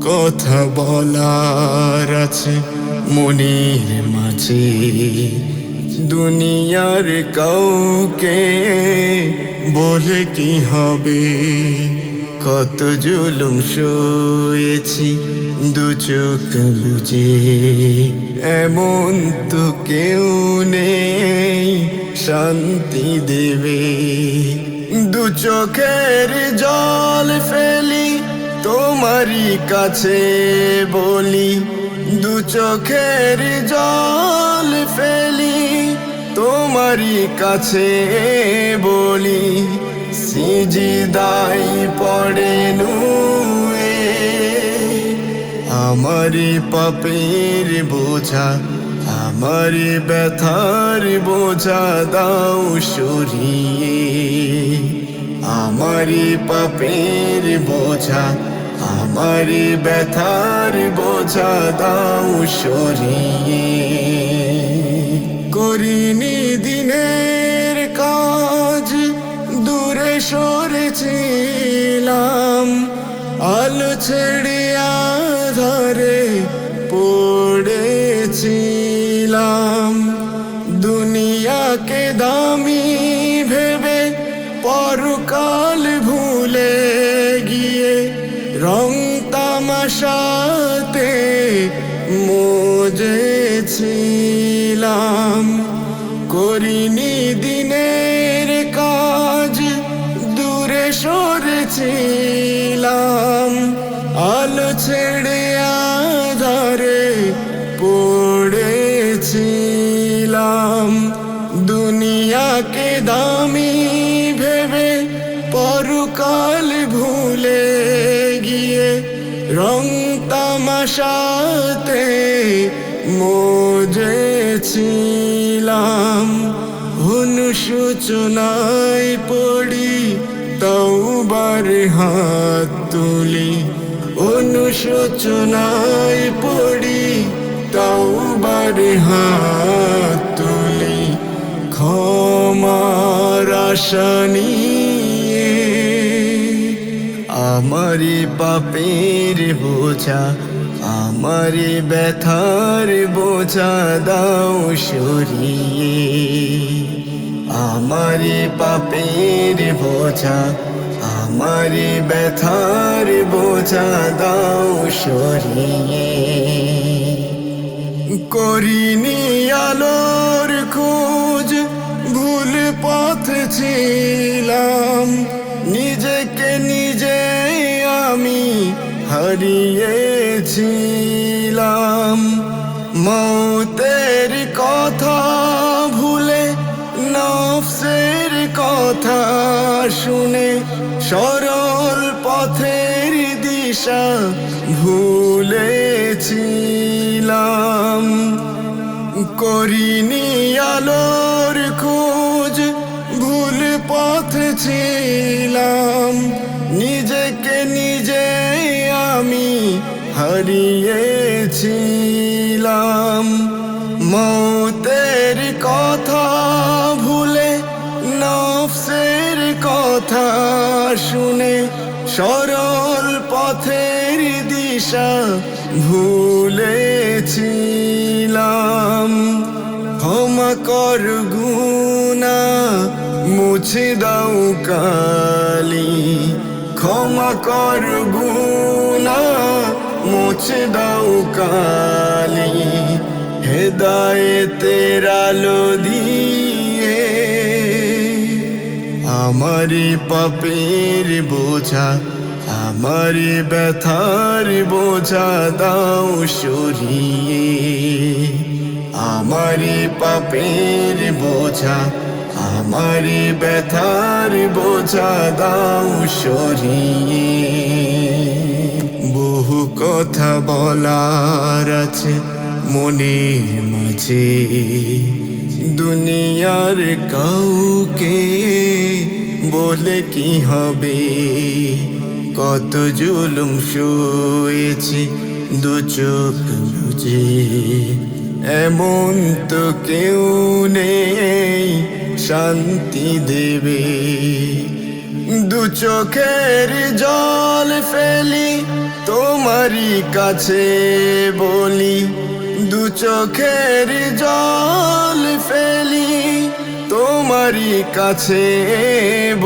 কথা বলার আছে মনের মাঝে, দুনিয়ার কাউকে বলে কি হবে। কত জুলুম সয়েছি দু চোখ বুঝে, এমন তো কেউ নেই শান্তি দেবে। দু চোখের জল ফেলি তোমারই কাছে বলি, দু চোখের জল ফেলি তোমারই কাছে বলি। সিজদাই পড়ে নুয়ে আমারি পাপের বোঝা, আমারি ব্যথার বোঝা দাও সরিয়ে। আমারি পাপের বোঝা, আমারি ব্যথার বোঝা দাও সরিয়ে। করিনি দিনের কাজ দূরে সরেছিলাম, আলো ছেড়ে আধারে পড়েছিলাম। দুনিয়াকে দামি ভেবে পরকাল ভুলে গিয়ে রং তামাশাতে মজেছিলাম। করিনি দিনের কাজ দূরে সরেছিলাম, আলো ছেড়ে আধারে পড়েছিলাম। দুনিয়াকে দামি ভেবে পরকাল ভুলে গিয়ে রং তামাশাতে মজেছিলাম। অনুশোচনায় পড়ি তওবার হাত তুলি, অনুশোচনায় পড়ি তওবার হাত তুলি। ক্ষমার আশা নিয়ে আমারি পাপের বোঝা, আমারি ব্যথার বোঝা দাও সরিয়ে। আমারি পাপের বোঝা, আমারি ব্যথার বোঝা দাও সরিয়ে। করিনি আলোর খোঁজ ভুল পথে ছিলাম, নিজেকে নিজে আমি হারিয়েছিলাম। মৌতের কথা ভুলে নফসের কথা শুনে সরল পথের দিশা ভুলেছিলাম। করিনি আলোর খোঁজ ভুল পথে ছিলাম, নিজেকে নিজে আমি হারিয়েছিলাম। মৌতের কথা ভুলে নফসের কথা শুনে সরল পথের দিশা ভুলেছিলাম। ক্ষমা কর গুনাহ মুছে দাও কালি, ক্ষমা কর গুনাহ মুছে দাও কালি। হেদায়েতের আলো দিয়ে আমারি পাপের বোঝা, আমারি ব্যথার বোঝা দাও সরিয়ে। আমারি পাপের বোঝা, আমারি ব্যথার বোঝা দাও সরিয়ে। বহু কথা বলার আছে মনের মাঝে, দুনিয়ার কাউকে বলে কি হবে। কত জুলুম সয়েছি দু চোখ বুঝে, এমন তো কেউ নেই শান্তি দেবে। দু চোখের জল ফেলি তোমারই কাছে বলি দু চোখের জল ফেলি, তোমারই কাছে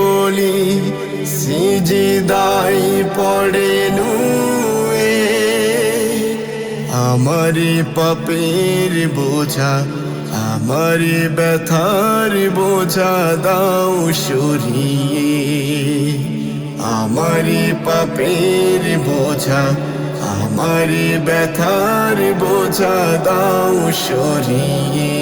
বলি সিজদাই পড়ে নুয়ে। আমারি পাপের বোঝা, আমারি ব্যথার বোঝা দাও সরিয়ে, আমারি পাপের বোঝা, আমারি ব্যথার বোঝা দাও সরিয়ে।